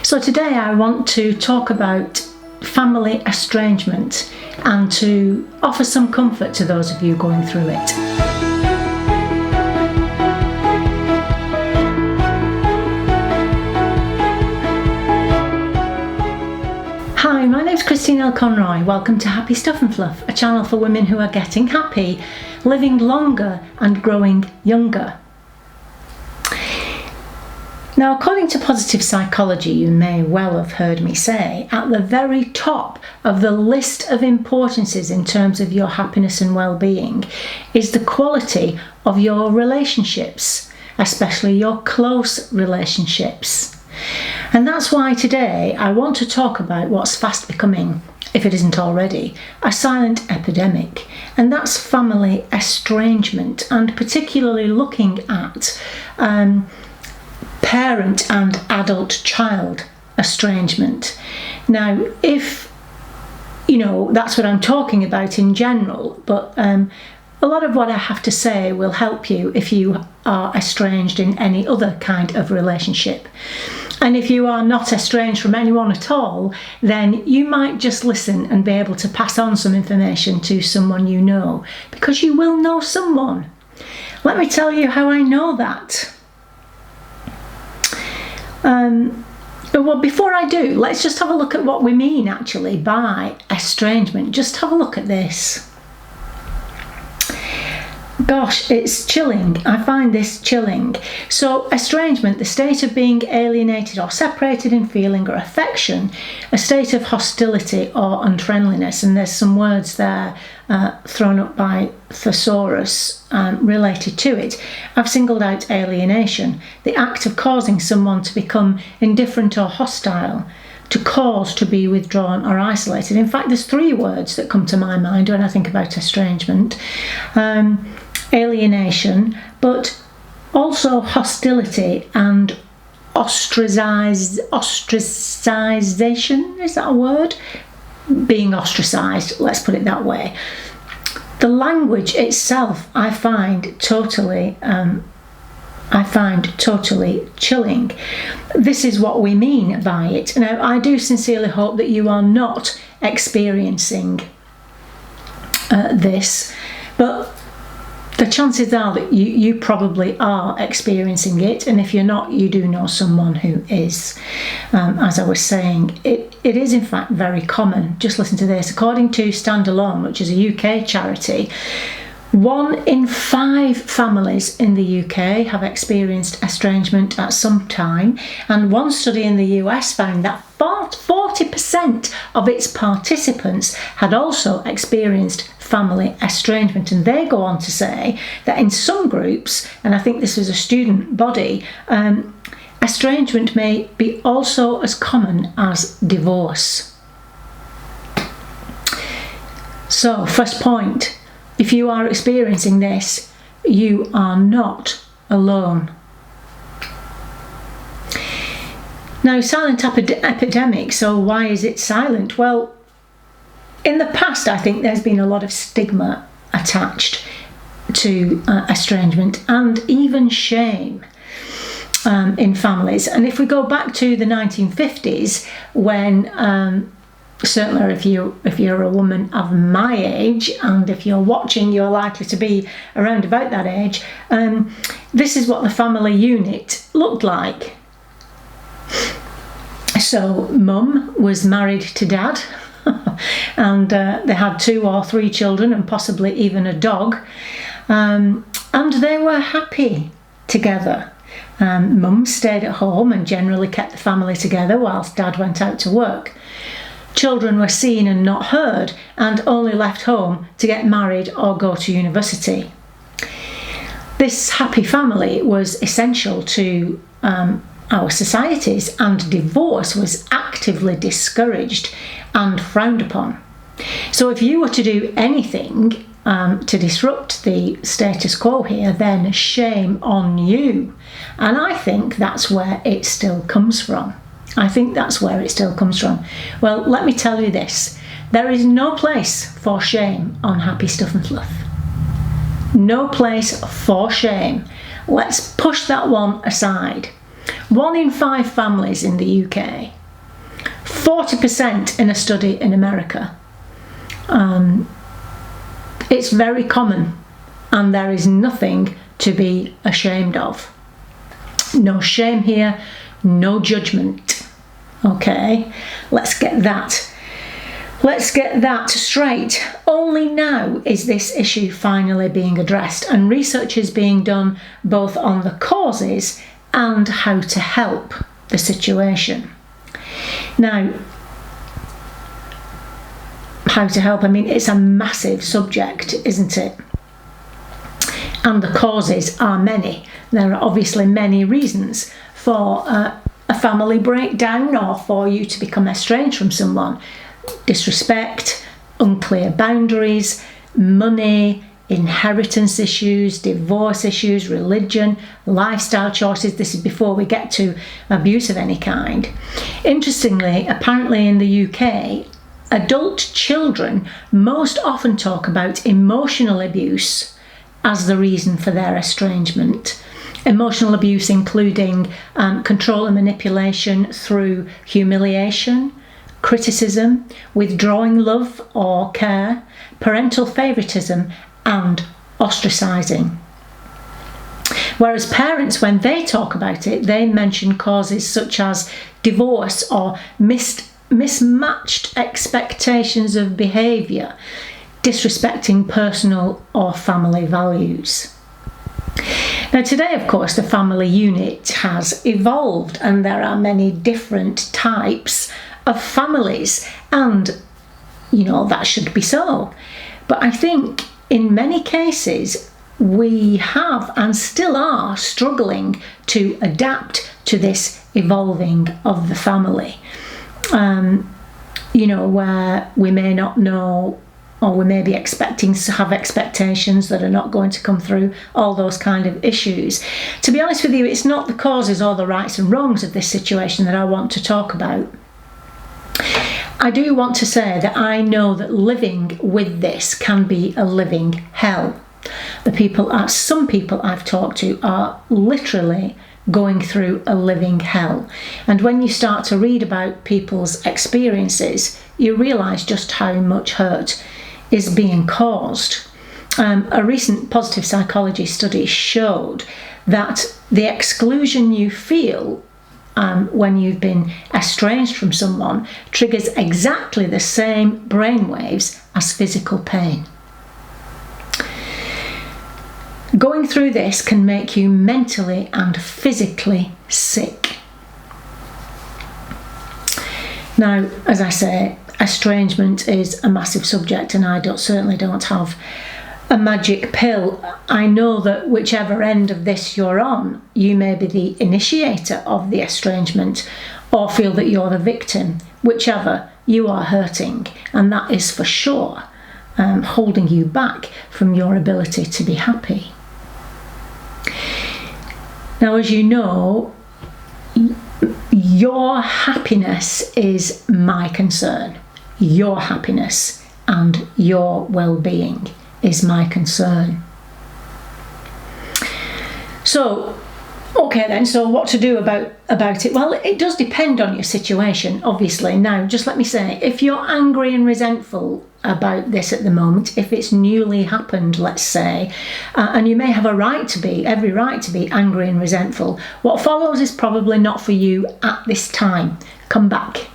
So today I want to talk about family estrangement and to offer some comfort to those of you going through it. Hi, my name's Conroy. Welcome to Happy Stuff and Fluff, a channel for women who are getting happy, living longer and growing younger. Now, according to positive psychology, you may well have heard me say, at the very top of the list of importances in terms of your happiness and well-being is the quality of your relationships, especially your close relationships. And that's why today I want to talk about what's fast becoming, if it isn't already, a silent epidemic, and that's family estrangement, and particularly looking at parent and adult child estrangement. Now, if you know, that's what I'm talking about in general, but a lot of what I have to say will help you if you are estranged in any other kind of relationship. And if you are not estranged from anyone at all, then you might just listen and be able to pass on some information to someone you know, because you will know someone. Let me tell you how I know that. Well, before I do, let's just have a look at what we mean actually by estrangement. Just have a look at this. Gosh, it's chilling. I find this chilling. So, estrangement, the state of being alienated or separated in feeling or affection, a state of hostility or unfriendliness. And there's some words there thrown up by thesaurus related to it. I've singled out alienation, the act of causing someone to become indifferent or hostile, to cause to be withdrawn or isolated. In fact, there's three words that come to my mind when I think about estrangement. Alienation, but also hostility and ostracization, is that a word? Being ostracized, let's put it that way. The language itself I find totally chilling. This is what we mean by it. Now, I do sincerely hope that you are not experiencing this, but the chances are that you probably are experiencing it, and if you're not, you do know someone who is. As I was saying, it is in fact very common. Just listen to this. According to Stand Alone, which is a UK charity, 1 in 5 families in the UK have experienced estrangement at some time, and one study in the US found that 40% of its participants had also experienced family estrangement. And they go on to say that in some groups, and I think this was a student body, estrangement may be also as common as divorce. So, first point, if you are experiencing this, you are not alone. Now, silent epidemic, so why is it silent? Well, in the past, I think there's been a lot of stigma attached to estrangement and even shame in families. And if we go back to the 1950s, when certainly if you're a woman of my age, and if you're watching, you're likely to be around about that age, this is what the family unit looked like. So mum was married to dad, and they had 2 or 3 children and possibly even a dog, and they were happy together. Mum stayed at home and generally kept the family together whilst dad went out to work. Children were seen and not heard, and only left home to get married or go to university. This happy family was essential to our societies, and divorce was actively discouraged and frowned upon. So if you were to do anything to disrupt the status quo here, then shame on you. And I think that's where it still comes from. Well, let me tell you this. There is no place for shame on Happy Stuff and Fluff. No place for shame. Let's push that one aside. 1 in 5 families in the UK, 40% in a study in America. It's very common, and there is nothing to be ashamed of. No shame here, no judgment. Okay, let's get that straight. Only now is this issue finally being addressed, and research is being done both on the causes and how to help the situation. Now, how to help, I mean, it's a massive subject, isn't it? And the causes are many. There are obviously many reasons for a family breakdown, or for you to become estranged from someone. Disrespect, unclear boundaries, money, inheritance issues, divorce issues, religion, lifestyle choices. This is before we get to abuse of any kind. Interestingly, apparently in the UK, adult children most often talk about emotional abuse as the reason for their estrangement. Emotional abuse including control and manipulation through humiliation, criticism, withdrawing love or care, parental favoritism, and ostracising. Whereas parents, when they talk about it, they mention causes such as divorce or mismatched expectations of behaviour, disrespecting personal or family values. Now today, of course, the family unit has evolved, and there are many different types of families, and that should be so. But I think in many cases we have and still are struggling to adapt to this evolving of the family. Where we may not know, or we may be expecting to have expectations that are not going to come through, all those kind of issues. To be honest with you, it's not the causes or the rights and wrongs of this situation that I want to talk about. I do want to say that I know that living with this can be a living hell. Some people I've talked to are literally going through a living hell. And when you start to read about people's experiences, you realise just how much hurt is being caused. A recent positive psychology study showed that the exclusion you feel when you've been estranged from someone triggers exactly the same brainwaves as physical pain. Going through this can make you mentally and physically sick. Now, as I say, estrangement is a massive subject, and I certainly don't have a magic pill. I know that whichever end of this you're on, you may be the initiator of the estrangement or feel that you're the victim. Whichever, you are hurting, and that is for sure holding you back from your ability to be happy. Now, as you know, your happiness is my concern. Your happiness and your well-being is my concern. So, okay then, so what to do about it? Well, it does depend on your situation, obviously. Now, just let me say, if you're angry and resentful about this at the moment, if it's newly happened, let's say, and you may have every right to be angry and resentful, what follows is probably not for you at this time. Come back.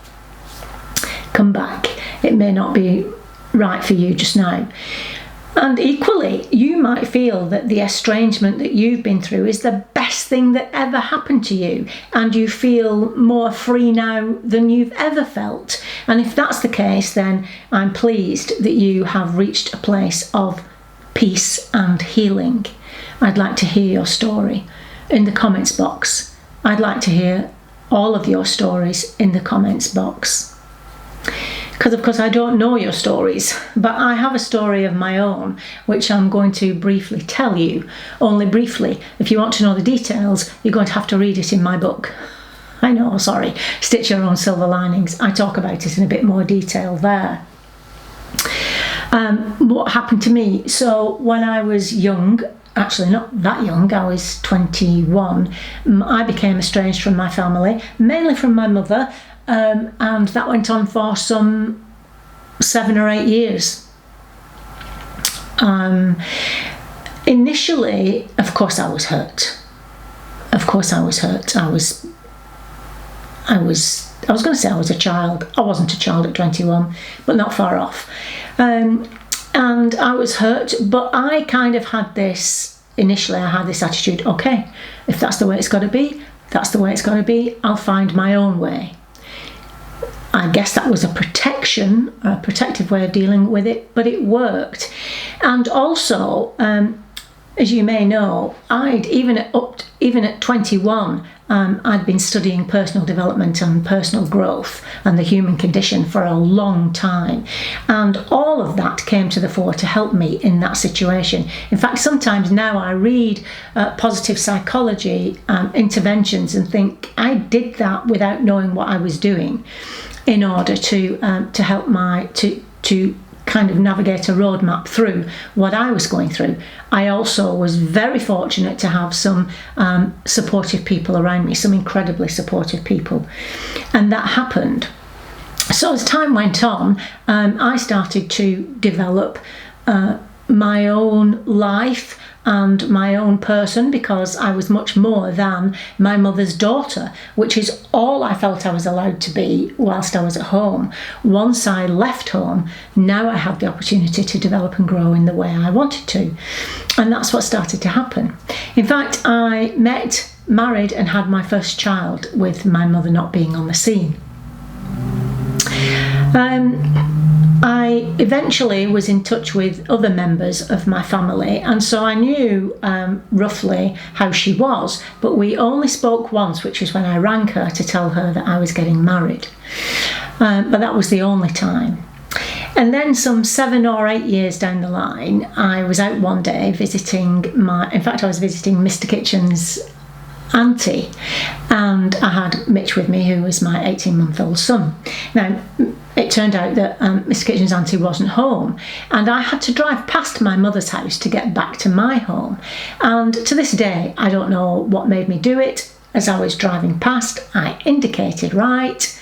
It may not be right for you just now. And equally, you might feel that the estrangement that you've been through is the best thing that ever happened to you, and you feel more free now than you've ever felt. And if that's the case, then I'm pleased that you have reached a place of peace and healing. I'd like to hear your story in the comments box. I'd like to hear all of your stories in the comments box. Because of course I don't know your stories, but I have a story of my own which I'm going to briefly tell you, only briefly. If you want to know the details, you're going to have to read it in my book. I know, sorry, Stitch Your Own Silver Linings. I talk about it in a bit more detail there. What happened to me? So when I was young, actually not that young, I was 21, I became estranged from my family, mainly from my mother, and that went on for some 7 or 8 years. Initially, of course, I was hurt. Of course, I was hurt. I was going to say I was a child. I wasn't a child at 21, but not far off. And I was hurt, but I kind of had this, initially I had this attitude, okay, if that's the way it's got to be, that's the way it's got to be, I'll find my own way. I guess that was a protective way of dealing with it, but it worked. And also, as you may know, even at 21, I'd been studying personal development and personal growth and the human condition for a long time. And all of that came to the fore to help me in that situation. In fact, sometimes now I read positive psychology interventions and think I did that without knowing what I was doing in order to help to kind of navigate a roadmap through what I was going through. I also was very fortunate to have some supportive people around me, some incredibly supportive people, and that happened. So as time went on, I started to develop my own life and my own person, because I was much more than my mother's daughter, which is all I felt I was allowed to be whilst I was at home. Once I left home, now I had the opportunity to develop and grow in the way I wanted to. And that's what started to happen. In fact, I married and had my first child with my mother not being on the scene. I eventually was in touch with other members of my family, and so I knew roughly how she was, but we only spoke once, which was when I rang her to tell her that I was getting married. But that was the only time. And then some 7 or 8 years down the line, I was out one day visiting I was visiting Mr. Kitchen's auntie, and I had Mitch with me, who was my 18-month-old son. Now, it turned out that Mr. Kitchen's auntie wasn't home, and I had to drive past my mother's house to get back to my home. And to this day, I don't know what made me do it. As I was driving past, I indicated right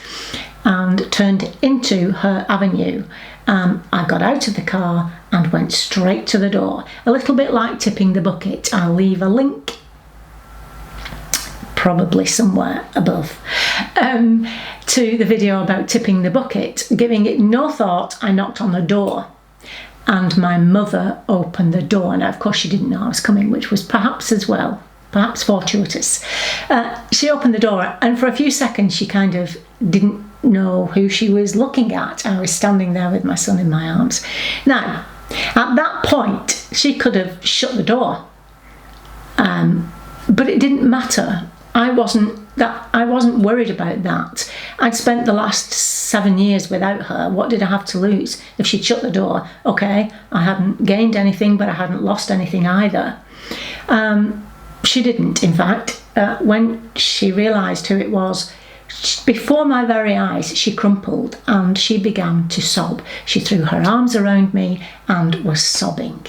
and turned into her avenue. I got out of the car and went straight to the door. A little bit like tipping the bucket. I'll leave a link probably somewhere above to the video about tipping the bucket. Giving it no thought, I knocked on the door, and my mother opened the door. Now, of course, she didn't know I was coming, which was perhaps fortuitous. She opened the door, and for a few seconds she kind of didn't know who she was looking at. I was standing there with my son in my arms. Now, at that point, she could have shut the door, but it didn't matter. I wasn't worried about that. I'd spent the last 7 years without her. What did I have to lose? If she'd shut the door, okay, I hadn't gained anything, but I hadn't lost anything either. She didn't, in fact. When she realised who it was, before my very eyes, she crumpled and she began to sob. She threw her arms around me and was sobbing.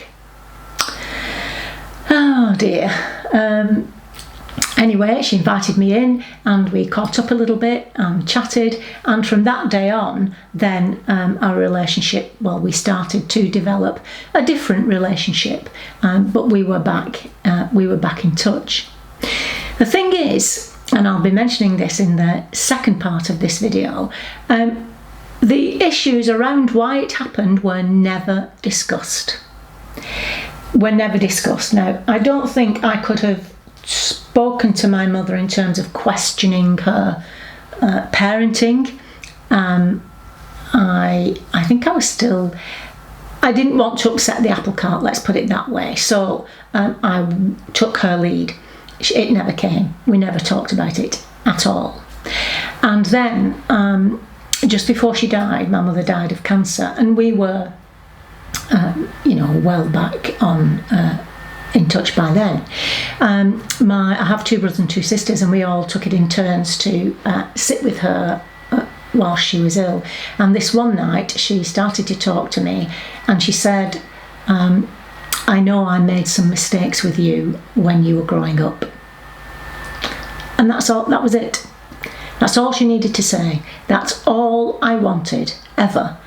Oh dear. Anyway, she invited me in and we caught up a little bit and chatted, and from that day on, then our relationship, we started to develop a different relationship, but we were back in touch. The thing is, and I'll be mentioning this in the second part of this video, the issues around why it happened were never discussed. Now, I don't think I could have spoken to my mother in terms of questioning her parenting. I think I didn't want to upset the apple cart, let's put it that way. So I took her lead. It never came. We never talked about it at all. And then just before she died, my mother died of cancer, and we were well back on in touch by then. I have 2 brothers and 2 sisters, and we all took it in turns to sit with her while she was ill. And this one night she started to talk to me, and she said, I know I made some mistakes with you when you were growing up. And that's all, that was it. That's all she needed to say. That's all I wanted, ever.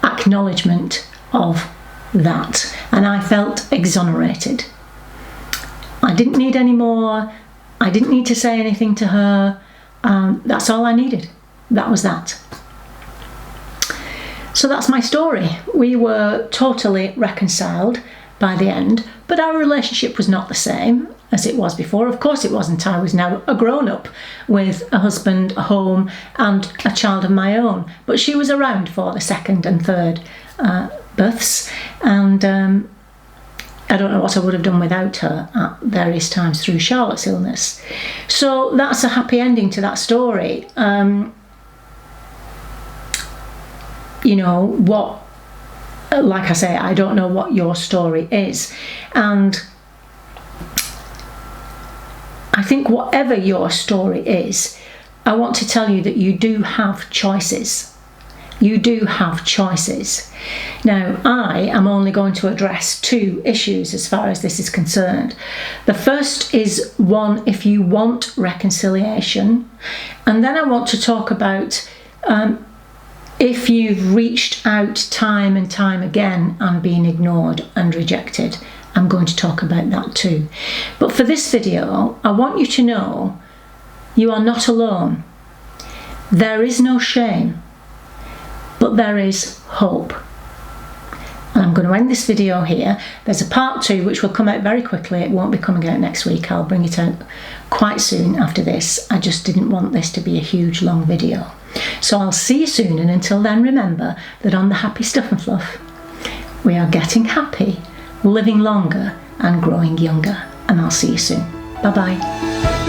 Acknowledgement of that. And I felt exonerated. I didn't need any more. I didn't need to say anything to her. That's all I needed. That was that. So that's my story. We were totally reconciled by the end, but our relationship was not the same as it was before. Of course it wasn't. I was now a grown-up with a husband, a home, and a child of my own. But she was around for the second and third births, and I don't know what I would have done without her at various times through Charlotte's illness. So that's a happy ending to that story. You know, what, like I say, I don't know what your story is. And I think whatever your story is, I want to tell you that you do have choices. You do have choices. Now, I am only going to address 2 issues as far as this is concerned. The first is one, if you want reconciliation. And then I want to talk about if you've reached out time and time again and been ignored and rejected. I'm going to talk about that too. But for this video, I want you to know you are not alone. There is no shame, but there is hope. And I'm going to end this video here. There's a part 2 which will come out very quickly. It won't be coming out next week. I'll bring it out quite soon after this. I just didn't want this to be a huge long video. So I'll see you soon, and until then, remember that on the Happy Stuff and Fluff, we are getting happy, living longer and growing younger. And I'll see you soon. Bye bye.